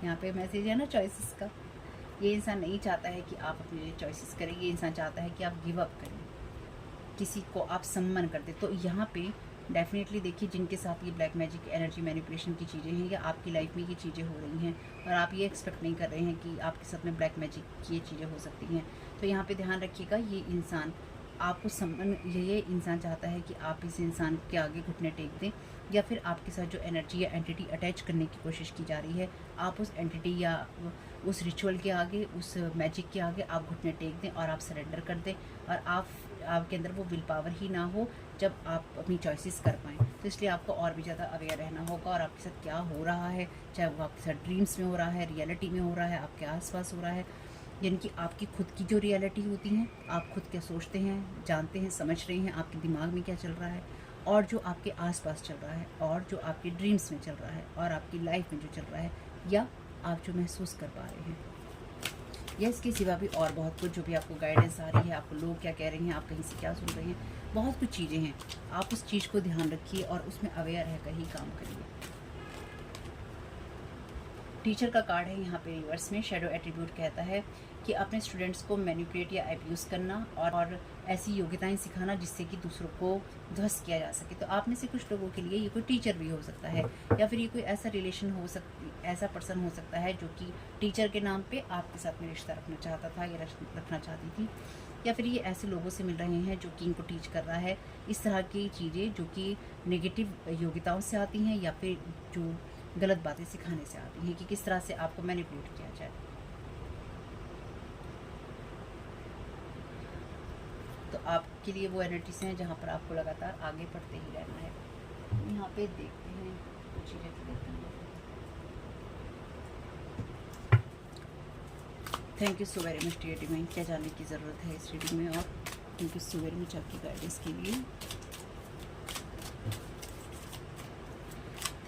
यहाँ पे मैसेज है ना चॉइसेस का। ये इंसान नहीं चाहता है कि आप अपने लिए चॉइसेस करें, ये इंसान चाहता है कि आप गिव अप करें, किसी को आप सम्मान कर दे। तो यहाँ पे डेफिनेटली देखिए, जिनके साथ ये ब्लैक मैजिक एनर्जी मैनिपुलेशन की चीज़ें हैं, या आपकी लाइफ में ये चीज़ें हो रही हैं और आप ये एक्सपेक्ट नहीं कर रहे हैं कि आपके साथ में ब्लैक मैजिक की ये चीज़ें हो सकती हैं, तो यहाँ पे ध्यान रखिएगा, ये इंसान आपको ये इंसान चाहता है कि आप इस इंसान के आगे घुटने टेक दें, या फिर आपके साथ जो एनर्जी या एंटिटी अटैच करने की कोशिश की जा रही है, आप उस एंटिटी या उस रिचुअल के आगे, उस मैजिक के आगे आप घुटने टेक दें और आप सरेंडर कर दें, और आपके अंदर वो विल पावर ही ना हो जब आप अपनी चॉइसेस कर पाएँ। तो इसलिए आपको और भी ज़्यादा अवेयर रहना होगा, और आपके साथ क्या हो रहा है, चाहे वो आपके साथ ड्रीम्स में हो रहा है, रियलिटी में हो रहा है, आपके आसपास हो रहा है, यानी कि आपकी खुद की जो रियलिटी होती है, आप खुद क्या सोचते हैं, जानते हैं, समझ रहे हैं, आपके दिमाग में क्या चल रहा है, और जो आपके आसपास चल रहा है, और जो आपके ड्रीम्स में चल रहा है, और आपकी लाइफ में जो चल रहा है, या आप जो महसूस कर पा रहे हैं, या इसके सिवा भी और बहुत कुछ जो भी आपको गाइडेंस आ रही है, आपको लोग क्या कह रहे हैं, आप कहीं से क्या सुन रहे हैं, बहुत कुछ चीज़ें हैं। आप उस चीज़ को ध्यान रखिए और उसमें अवेयर रहकर ही काम करिए। टीचर का कार्ड है यहाँ पे रिवर्स में। शैडो एट्रीब्यूट कहता है कि अपने स्टूडेंट्स को मैनिपुलेट या अब्यूज़ करना और ऐसी योग्यताएं सिखाना जिससे कि दूसरों को ध्वस्त किया जा सके। तो आप में से कुछ लोगों के लिए ये कोई टीचर भी हो सकता है, या फिर ये कोई ऐसा रिलेशन हो ऐसा पर्सन हो सकता है जो कि टीचर के नाम पे आपके साथ में रिश्ता रखना चाहता था या रखना चाहती थी, या फिर ये ऐसे लोगों से मिल रहे हैं जो कि इनको टीच कर रहा है इस तरह की चीज़ें जो कि नेगेटिव योग्यताओं से आती हैं, या फिर जो गलत बातें सिखाने से आती हैं कि किस तरह से आपको मैनिपुलेट किया जाए। तो आपके लिए वो एनर्जीज हैं जहाँ पर आपको लगातार आगे बढ़ते ही रहना है। यहाँ पे देखते हैं कुछ चीज़ें तो देखते हैं। Thank you so very much dear divine. क्या जानने की ज़रूरत है इस रीडिंग में, और thank you so very much आपकी गाइडेंस के लिए।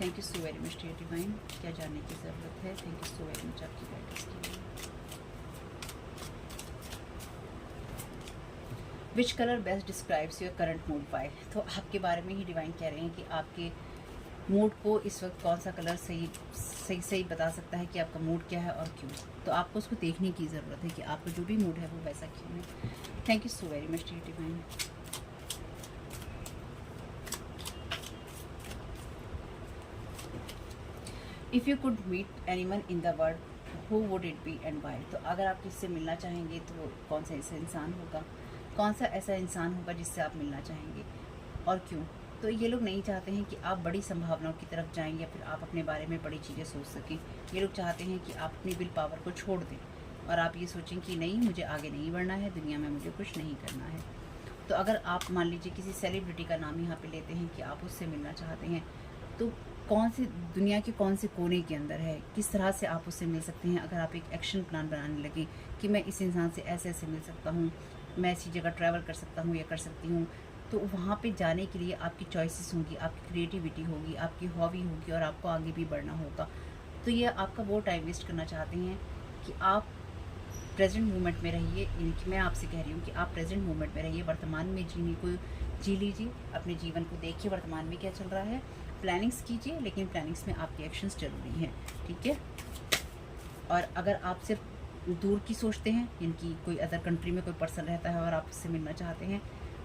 Thank you so very much dear divine. क्या जानने की ज़रूरत है, thank you so very much आपकी गाइडेंस के लिए। Which colour best describes your current mood why. तो आपके बारे में ही डिवाइन कह रहे हैं कि आपके मूड को इस वक्त कौन सा कलर सही बता सकता है कि आपका मूड क्या है और क्यों। तो आपको उसको देखने की ज़रूरत है कि आपका जो भी मूड है वो वैसा क्यों है। Thank you so very much dear divine. If you could meet anyone in the world who would it be and why. तो अगर आप किससे मिलना चाहेंगे तो वो कौन सा ऐसा इंसान होगा, कौन सा ऐसा इंसान होगा जिससे आप मिलना चाहेंगे और क्यों। तो ये लोग नहीं चाहते हैं कि आप बड़ी संभावनाओं की तरफ जाएं या फिर आप अपने बारे में बड़ी चीज़ें सोच सकें। ये लोग चाहते हैं कि आप अपनी विल पावर को छोड़ दें और आप ये सोचें कि नहीं, मुझे आगे नहीं बढ़ना है, दुनिया में मुझे कुछ नहीं करना है। तो अगर आप मान लीजिए किसी सेलिब्रिटी का नाम यहाँ पे लेते हैं कि आप उससे मिलना चाहते हैं, तो कौन सी दुनिया के कौन से कोने के अंदर है, किस तरह से आप उससे मिल सकते हैं। अगर आप एक एक्शन प्लान बनाने लगे कि मैं इस इंसान से ऐसे ऐसे मिल सकता हूँ, मैं ऐसी जगह ट्रैवल कर सकता हूँ या कर सकती हूँ, तो वहाँ पे जाने के लिए आपकी चॉइसेस होंगी, आपकी क्रिएटिविटी होगी, आपकी हॉबी होगी और आपको आगे भी बढ़ना होगा। तो ये आपका वो टाइम वेस्ट करना चाहते हैं कि आप प्रेजेंट मोमेंट में रहिए। मैं आपसे कह रही हूँ कि आप प्रेजेंट मोमेंट में रहिए, वर्तमान में जीने को जी लीजिए, अपने जीवन को देखिए वर्तमान में क्या चल रहा है, प्लानिंग्स कीजिए, लेकिन प्लानिंग्स में आपके एक्शंस जरूरी हैं, ठीक है। और अगर आप सिर्फ दूर की सोचते हैं, इनकी कोई अदर कंट्री में कोई पर्सन रहता है और आप उससे मिलना चाहते हैं,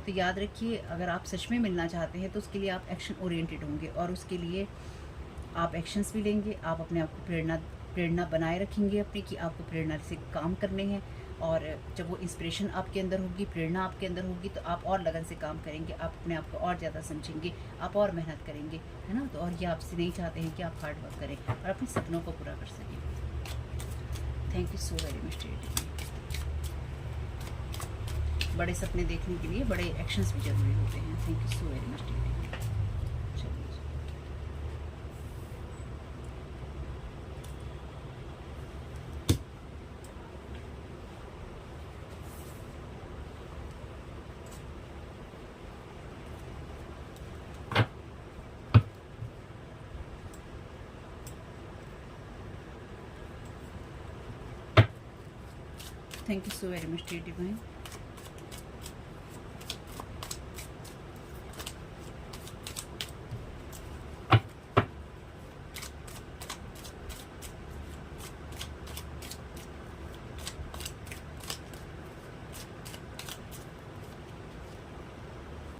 तो याद रखिए अगर आप सच में मिलना चाहते हैं तो उसके लिए आप एक्शन ओरिएंटेड होंगे और उसके लिए आप एक्शंस भी लेंगे। आप अपने आप को प्रेरणा बनाए रखेंगे अपनी कि आपको प्रेरणा से काम करने हैं, और जब वो इंस्पिरेशन आपके अंदर होगी, प्रेरणा आपके अंदर होगी, तो आप और लगन से काम करेंगे, आप अपने आप को और ज़्यादा समझेंगे, आप और मेहनत करेंगे, है ना। तो और ये आपसे नहीं चाहते हैं कि आप हार्ड वर्क करें और अपने सपनों को पूरा कर सकें। Thank you so very much dear divine. बड़े सपने देखने के लिए बड़े एक्शंस भी जरूरी होते हैं। Thank you so very much dear divine. Thank you so very much, dear divine.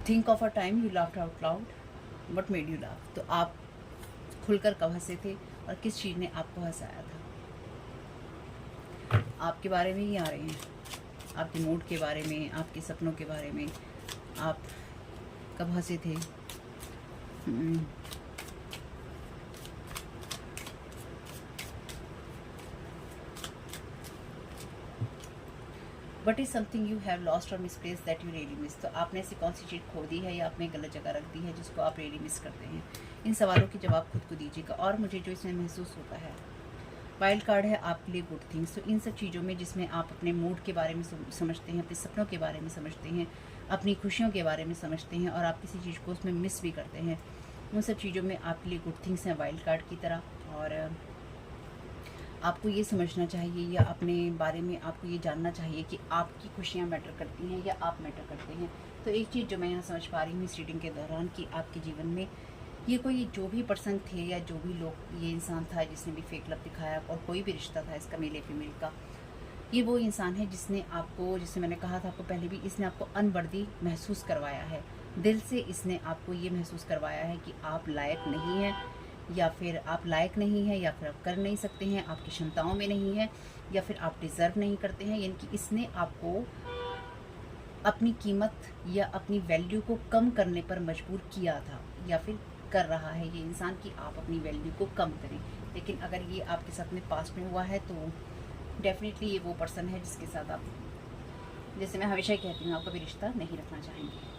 Think of a time you laughed out loud. What made you laugh? तो आप खुलकर कब हंसे थे और किस चीज़ ने आपको हंसाया था। आपके बारे में ही आ रहे हैं, आपके मूड के बारे में, आपके सपनों के बारे में, आप कब हंसे थे, what is something you have lost और misplace that you really miss. तो आपने ऐसी कौन सी चीज़ खो दी है या आपने गलत जगह रख दी है जिसको आप रियली मिस करते हैं। इन सवालों के जवाब खुद को दीजिएगा। और मुझे जो इसमें महसूस होता है, वाइल्ड कार्ड है आपके लिए गुड थिंग्स। तो इन सब चीज़ों में जिसमें आप अपने मूड के बारे में समझते हैं, अपने सपनों के बारे में समझते हैं, अपनी खुशियों के बारे में समझते हैं और आप किसी चीज़ को उसमें मिस भी करते हैं, उन सब चीज़ों में आपके लिए गुड थिंग्स हैं वाइल्ड कार्ड की तरह। और आपको ये समझना चाहिए या अपने बारे में आपको ये जानना चाहिए कि आपकी खुशियाँ मैटर करती हैं या आप मैटर करते हैं। तो एक चीज़ जो मैं यहाँ समझ पा रही हूँ इस रीडिंग के दौरान कि आपके जीवन में ये कोई जो भी पर्सन थे या जो भी लोग, ये इंसान था जिसने भी फेक लव दिखाया और कोई भी रिश्ता था इसका मेल फीमेल का, ये वो इंसान है जिसने आपको, जिससे मैंने कहा था आपको पहले भी, इसने आपको अनवर्दी महसूस करवाया है। दिल से इसने आपको ये महसूस करवाया है कि आप लायक नहीं हैं, या फिर आप लायक नहीं हैं, या फिर आप कर नहीं सकते हैं, आपकी क्षमताओं में नहीं है, या फिर आप डिज़र्व नहीं करते हैं। यानी कि इसने आपको अपनी कीमत या अपनी वैल्यू को कम करने पर मजबूर किया था या फिर कर रहा है ये इंसान कि आप अपनी वैल्यू को कम करें। लेकिन अगर ये आपके साथ में पास्ट में हुआ है तो डेफिनेटली ये वो पर्सन है जिसके साथ आप, जैसे मैं हमेशा ही कहती हूँ, आप कभी रिश्ता नहीं रखना चाहेंगे।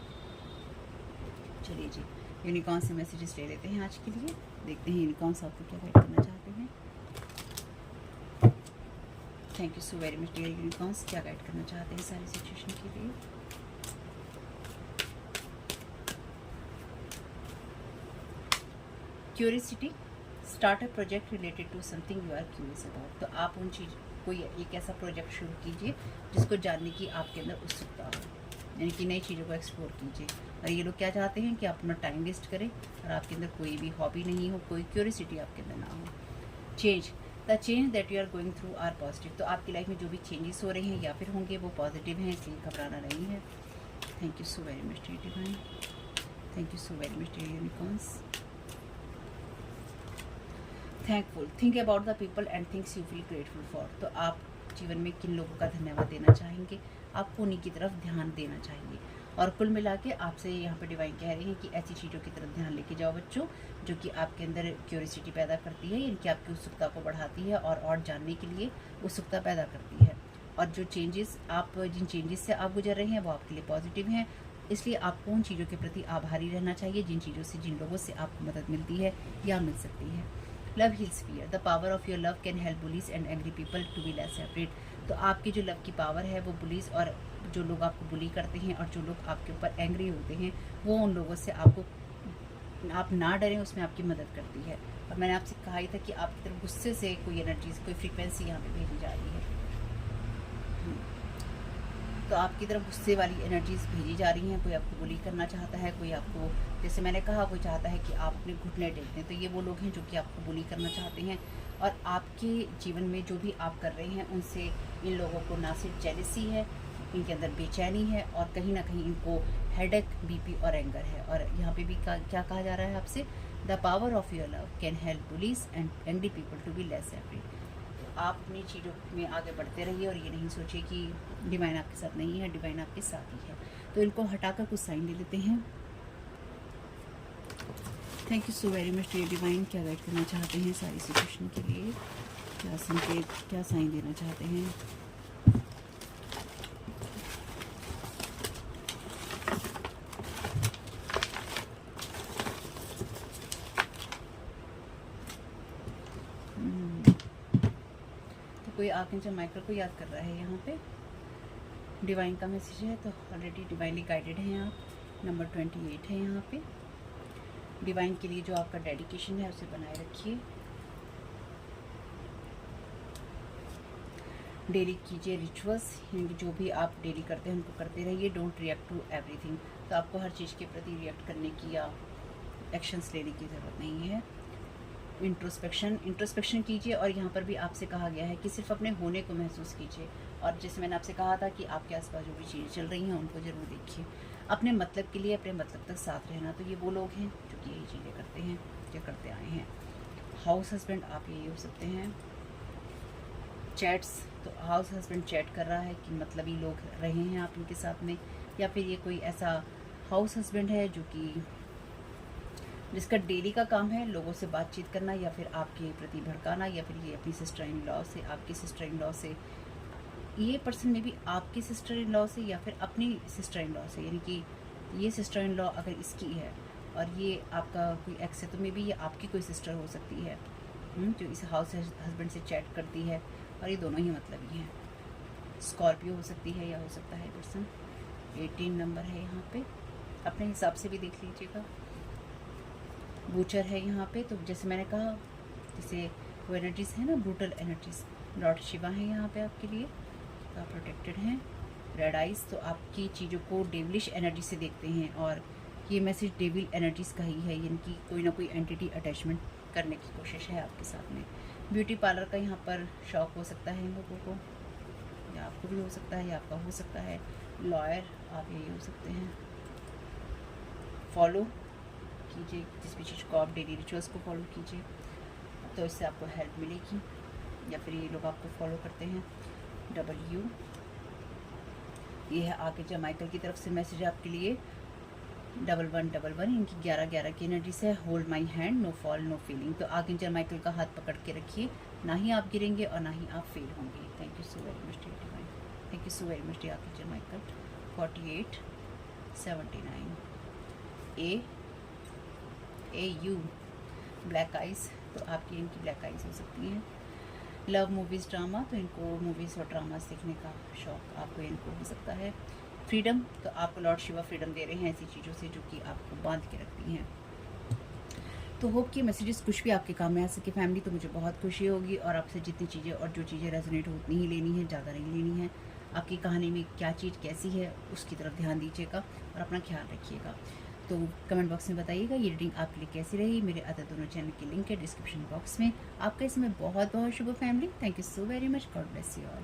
चलिए जी, यूनिकॉर्न से मैसेजेस ले लेते हैं आज के लिए। देखते हैं यूनिकॉर्न्स आपको क्या गाइड करना चाहते हैं। Thank you so very much dear unicorns, क्या गाइड करना चाहते हैं सारी सिचुएशन के लिए। Curiosity, start a project related to something you are curious about. तो आप उन चीज़ कोई एक ऐसा प्रोजेक्ट शुरू कीजिए जिसको जानने की आपके अंदर उत्सुकता हो, यानी कि नई चीज़ों को एक्सप्लोर कीजिए। और ये लोग क्या चाहते हैं कि आप अपना टाइम वेस्ट करें और आपके अंदर कोई भी हॉबी नहीं हो, कोई क्यूरियसिटी आपके अंदर ना हो। Change, the change that you are going through are positive. तो आपकी लाइफ में जो भी चेंजेस हो रहे हैं या फिर होंगे वो पॉजिटिव हैं, इसलिए घबराना नहीं है। Thank you so very much dear divine, thank you so very much dear unicorns. Thankful, think about the people and things you feel grateful for. तो आप जीवन में किन लोगों का धन्यवाद देना चाहेंगे, आपको उन्हीं की तरफ ध्यान देना चाहिए। और कुल मिला के आपसे यहाँ पे डिवाइन कह रही हैं कि ऐसी चीज़ों की तरफ ध्यान लेके जाओ बच्चों, जो कि आपके अंदर क्यूरियोसिटी पैदा करती है, इनकी आपकी उत्सुकता को बढ़ाती है और जानने के लिए उत्सुकता पैदा करती है। और जो चेंजेस आप, जिन चेंजेस से आप गुजर रहे हैं वो आपके लिए पॉजिटिव हैं, इसलिए आपको उन चीज़ों के प्रति आभारी रहना चाहिए जिन चीज़ों से, जिन लोगों से आपको मदद मिलती है या मिल सकती है। Love heals fear, the power of your love can help bullies and angry people to be less separate. तो आपकी जो लव की पावर है वो बुलीज और जो लोग आपको बुली करते हैं और जो लोग आपके ऊपर एंग्री होते हैं, वो उन लोगों से आपको, आप ना डरें, उसमें आपकी मदद करती है। और मैंने आपसे कहा ही था कि आपकी तरफ गुस्से से कोई एनर्जीज, कोई फ्रीक्वेंसी यहाँ पे भेजी जा रही है। तो आपकी तरफ गुस्से वाली एनर्जीज भेजी जा रही हैं। कोई आपको बुली करना चाहता है, कोई आपको, जैसे मैंने कहा, कोई चाहता है कि आप अपने घुटने टेक दें। तो ये वो लोग हैं जो कि आपको बुली करना चाहते हैं। और आपके जीवन में जो भी आप कर रहे हैं उनसे इन लोगों को ना सिर्फ जेलसी है, इनके अंदर बेचैनी है और कहीं ना कहीं इनको हेडेक, बीपी और एंगर है। और यहाँ पे भी क्या कहा जा रहा है आपसे, the power of your love can help bullies and angry people to be less separate. आप अपनी चीज़ों में आगे बढ़ते रहिए और ये नहीं सोचिए कि डिवाइन आपके साथ नहीं है, डिवाइन आपके साथ ही है। तो इनको हटाकर कुछ साइन ले लेते हैं। Thank you so very much dear divine, क्या गाइड करना चाहते हैं सारी सिचुएशन के लिए, क्या संकेत, क्या साइन देना चाहते हैं। कोई आर्कएंजल माइकल को याद कर रहा है यहाँ पे, डिवाइन का मैसेज है। तो ऑलरेडी डिवाइनली गाइडेड हैं आप। नंबर 28 है यहाँ पे। डिवाइन के लिए जो आपका डेडिकेशन है उसे बनाए रखिए। डेली कीजिए रिचुअल्स, जो भी आप डेली करते हैं उनको करते रहिए। Don't react to everything. तो आपको हर चीज़ के प्रति रिएक्ट करने की या एक्शंस लेने की ज़रूरत नहीं है। इंट्रोस्पेक्शन कीजिए। और यहाँ पर भी आपसे कहा गया है कि सिर्फ अपने होने को महसूस कीजिए। और जैसे मैंने आपसे कहा था कि आपके आसपास जो भी चीज़ें चल रही हैं उनको ज़रूर देखिए। अपने मतलब के लिए अपने मतलब तक साथ रहना। तो ये वो लोग हैं जो कि यही चीज़ें करते हैं, जो करते आए हैं। हाउस हस्बैंड आप यही हो सकते हैं। चैट्स, तो हाउस हस्बैंड चैट कर रहा है कि मतलब ये लोग रहे हैं आप इनके साथ में, या फिर ये कोई ऐसा हाउस हस्बैंड है जो कि जिसका डेली का काम है लोगों से बातचीत करना, या फिर आपके प्रति भड़काना, या फिर ये अपनी सिस्टर इन लॉ से, आपकी सिस्टर इन लॉ से ये पर्सन में भी आपकी सिस्टर इन लॉ से या फिर अपनी सिस्टर इन लॉ से, यानी कि ये सिस्टर इन लॉ अगर इसकी है और ये आपका कोई एक्स है, तो मे बी ये आपकी कोई सिस्टर हो सकती है जो इस हाउस हस्बैंड से चैट करती है, और ये दोनों ही मतलब ही हैं। स्कॉर्पियो हो सकती है या हो सकता है पर्सन। 18 नंबर है यहाँ पे, अपने हिसाब से भी देख लीजिएगा। बूचर है यहाँ पे, तो जैसे मैंने कहा, जैसे वो एनर्जीज है ना, ब्रूटल एनर्जीज, लॉर्ड शिवा है यहाँ पे आपके लिए, तो आप प्रोटेक्टेड हैं। रेड आइज, तो आपकी चीज़ों को डेविलिश एनर्जी से देखते हैं, और ये मैसेज डेविल एनर्जीज का ही है, यानी कि कोई ना कोई एंटिटी अटैचमेंट करने की कोशिश है आपके साथ में। ब्यूटी पार्लर का यहाँ पर शौक हो सकता है इन लोगों को, या आपको भी हो सकता है या आपका हो सकता है। लॉयर आप यही हो सकते हैं। फॉलो कीजिए जिस भी चीज़ को, आप डेली रिचुअल्स को फॉलो कीजिए, तो इससे आपको हेल्प मिलेगी, या फिर ये लोग आपको फॉलो करते हैं। W, ये है आगे जमाइकल की तरफ से मैसेज आपके लिए। 1111, इनकी 1111 की एनर्जी से hold my hand, no fall no feeling. तो आगे जमाइकल का हाथ पकड़ के रखिए, ना ही आप गिरेंगे और ना ही आप फेल होंगे। Thank you so very much dear divine, thank you so very much dear आगे Michael. 48 79 A U, black eyes, तो आपकी इनकी ब्लैक आइज हो सकती हैं। लव मूवीज़ ड्रामा, तो इनको मूवीज़ और ड्रामा सीखने का शौक आपको इनको हो सकता है। फ्रीडम, तो आपको लॉर्ड शिवा फ्रीडम दे रहे हैं ऐसी चीज़ों से जो कि आपको बांध के रखती हैं। तो होप कि मैसेजेस कुछ भी आपके काम में आ सके फैमिली, तो मुझे बहुत खुशी होगी। और आपसे जितनी चीज़ें और जो चीज़ें रेजोनेट हो उतनी ही लेनी है, ज़्यादा नहीं लेनी है। आपकी कहानी में क्या चीज़ कैसी है उसकी तरफ ध्यान दीजिएगा और अपना ख्याल रखिएगा। तो कमेंट बॉक्स में बताइएगा ये रीडिंग आपके लिए कैसी रही। मेरे अदर दोनों चैनल की लिंक है डिस्क्रिप्शन बॉक्स में। आपका इसमें बहुत बहुत शुभ family. Thank you so very much, God bless you all.